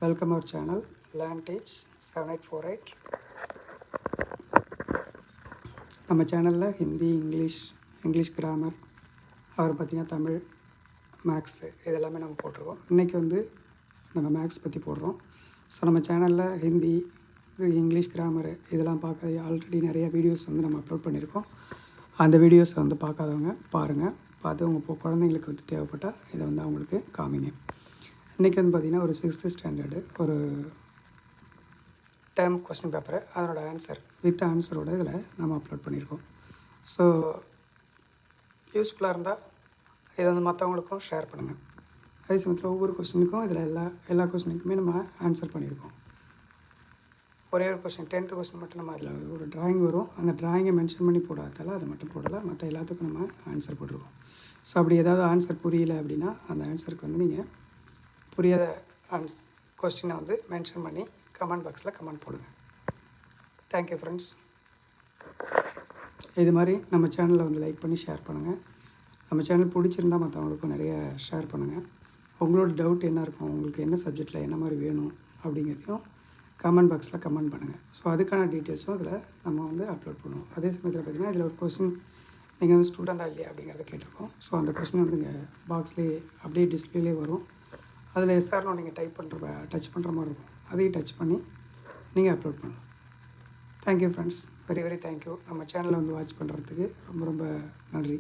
Welcome our channel learn teach 7848. நம்ம சேனலில் Hindi, English grammar, அப்புறம் பார்த்திங்கன்னா தமிழ், மேக்ஸு இதெல்லாமே நம்ம போட்டிருக்கோம். இன்றைக்கி நம்ம மேக்ஸ் பற்றி போடுறோம். ஸோ நம்ம சேனலில் ஹிந்தி, இங்கிலீஷ் கிராமரு இதெல்லாம் பார்க்க ஆல்ரெடி நிறைய வீடியோஸ் நம்ம அப்லோட் பண்ணியிருக்கோம். அந்த வீடியோஸை பார்க்காதவங்க பாருங்கள். பார்த்து உங்கள் குழந்தைங்களுக்கு தேவைப்பட்டால் இதை அவங்களுக்கு காமிங்க. இன்றைக்கி பார்த்திங்கன்னா ஒரு 6th ஸ்டாண்டர்டு ஒரு டேர்ம் கொஸ்டின் பேப்பரு, அதனோட ஆன்சர் வித் ஆன்சரோட இதில் நம்ம அப்லோட் பண்ணியிருக்கோம். ஸோ யூஸ்ஃபுல்லாக இருந்தால் இதை மற்றவங்களுக்கும் ஷேர் பண்ணுங்கள். அதே சமயத்தில் ஒவ்வொரு கொஸ்டினுக்கும் இதில் எல்லா கொஸ்டினுக்குமே நம்ம ஆன்சர் பண்ணியிருக்கோம். ஒரே ஒரு கொஸ்டின் 10th கொஸ்டின் மட்டும் நம்ம அதில் ஒரு ட்ராயிங் வரும். அந்த ட்ராயிங்கை மென்ஷன் பண்ணி போடாதால அதை மட்டும் போடலை, மற்ற எல்லாத்துக்கும் நம்ம ஆன்சர் போட்டிருக்கோம். ஸோ அப்படி ஏதாவது ஆன்சர் புரியலை அப்படின்னா அந்த ஆன்சருக்கு நீங்கள் புரியாத கொஸ்டினை மென்ஷன் பண்ணி கமெண்ட் பாக்ஸில் கமெண்ட் போடுங்க. Thank you friends. இது மாதிரி நம்ம சேனலில் லைக் பண்ணி ஷேர் பண்ணுங்கள். நம்ம சேனல் பிடிச்சிருந்தால் மற்றவங்களுக்கும் நிறைய ஷேர் பண்ணுங்கள். உங்களோட டவுட் என்ன இருக்கும், உங்களுக்கு என்ன சப்ஜெக்டில் என்ன மாதிரி வேணும் அப்படிங்கிறதையும் கமெண்ட் பாக்ஸில் கமெண்ட் பண்ணுங்கள். ஸோ அதுக்கான டீட்டெயில்ஸும் அதில் நம்ம அப்லோட் பண்ணுவோம். அதே சமயத்தில் பார்த்திங்கன்னா இதில் ஒரு கொஸ்டின் நீங்கள் ஸ்டூடெண்ட்டாக இல்லையா அப்படிங்கிறத கேட்டிருக்கோம். ஸோ அந்த கொஸ்டின் இங்கே பாக்ஸ்லேயே அப்படியே டிஸ்பிளேலே வரும். அதில் எஸ்ஆர்னோ நீங்கள் டச் பண்ணுற மாதிரி இருக்கும். அதையும் டச் பண்ணி நீங்கள் அப்லோட் பண்ணலாம். Thank you friends. Very very thank you. நம்ம சேனலை வாட்ச் பண்ணுறதுக்கு ரொம்ப ரொம்ப நன்றி.